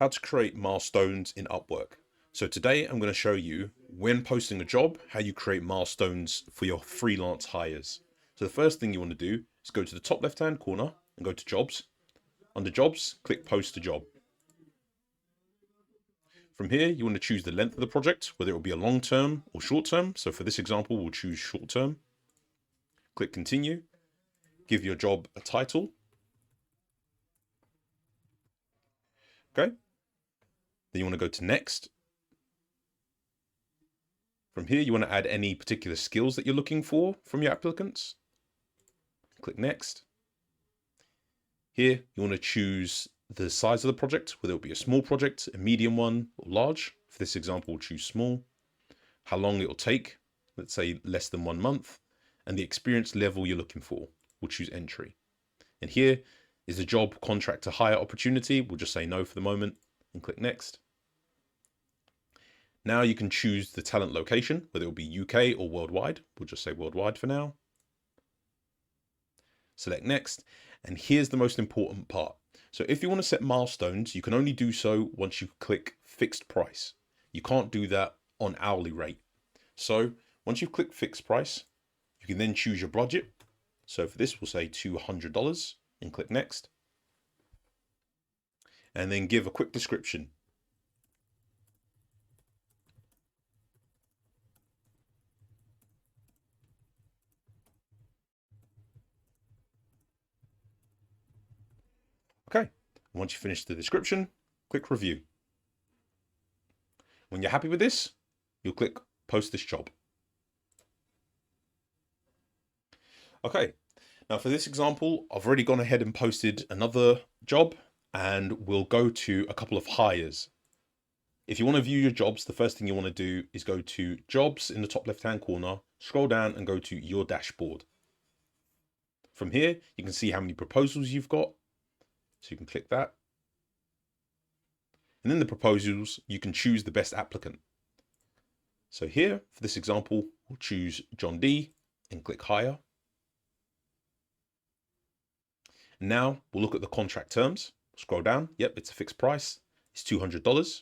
How to create milestones in Upwork. So today I'm going to show you, when posting a job, how you create milestones for your freelance hires. So the first thing you want to do is go to the top left hand corner and go to jobs. Under jobs, click post a job. From here, you want to choose the length of the project, whether it will be a long term or short term. So for this example, we'll choose short term. Click continue. Give your job a title. Okay. Then you want to go to next. From here, you want to add any particular skills that you're looking for from your applicants. Click next. Here, you want to choose the size of the project, whether it be a small project, a medium one, or large. For this example, we'll choose small. How long it will take, let's say less than 1 month. And the experience level you're looking for, we'll choose entry. And here is the job contract to hire opportunity. We'll just say no for the moment and click next. Now you can choose the talent location, whether it will be UK or worldwide. We'll just say worldwide for now. Select next. And here's the most important part. So if you want to set milestones, you can only do so once you click fixed price. You can't do that on hourly rate. So once you've clicked fixed price, you can then choose your budget. So for this, we'll say $200 and click next. And then give a quick description. Okay, once you finish the description, click review. When you're happy with this, you'll click post this job. Okay, now for this example, I've already gone ahead and posted another job, and we'll go to a couple of hires. If you want to view your jobs, the first thing you want to do is go to jobs in the top left-hand corner, scroll down and go to your dashboard. From here, you can see how many proposals you've got. So you can click that. And in the proposals, you can choose the best applicant. So here, for this example, we'll choose John D and click hire. And now we'll look at the contract terms. Scroll down. Yep, it's a fixed price. It's $200.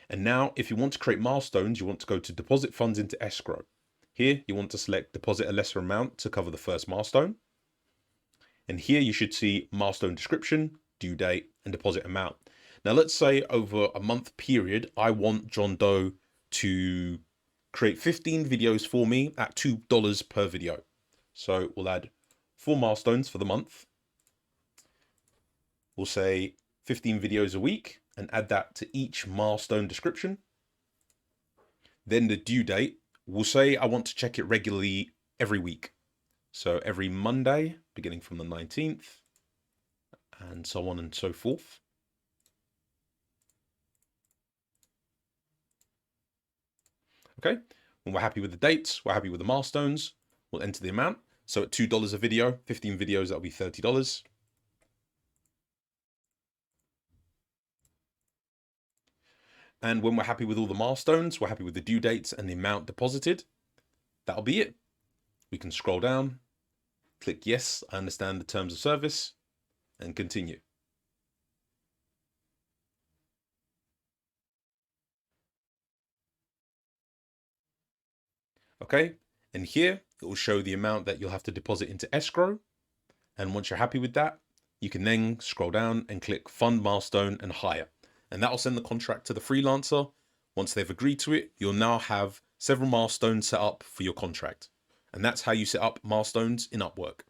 And now if you want to create milestones, you want to go to deposit funds into escrow. Here, you want to select deposit a lesser amount to cover the first milestone. And here you should see milestone description, due date, and deposit amount. Now let's say over a month period, I want John Doe to create 15 videos for me at $2 per video. So we'll add 4 milestones for the month. We'll say 15 videos a week and add that to each milestone description. Then the due date, we'll say I want to check it regularly every week. So every Monday, beginning from the 19th, and so on and so forth. Okay, when we're happy with the dates, we're happy with the milestones, we'll enter the amount. So at $2 a video, 15 videos, that'll be $30. And when we're happy with all the milestones, we're happy with the due dates and the amount deposited, that'll be it. We can scroll down, click yes, I understand the terms of service, and continue. Okay, and here it will show the amount that you'll have to deposit into escrow. And once you're happy with that, you can then scroll down and click fund milestone and hire. And that will send the contract to the freelancer. Once they've agreed to it, you'll now have several milestones set up for your contract. And that's how you set up milestones in Upwork.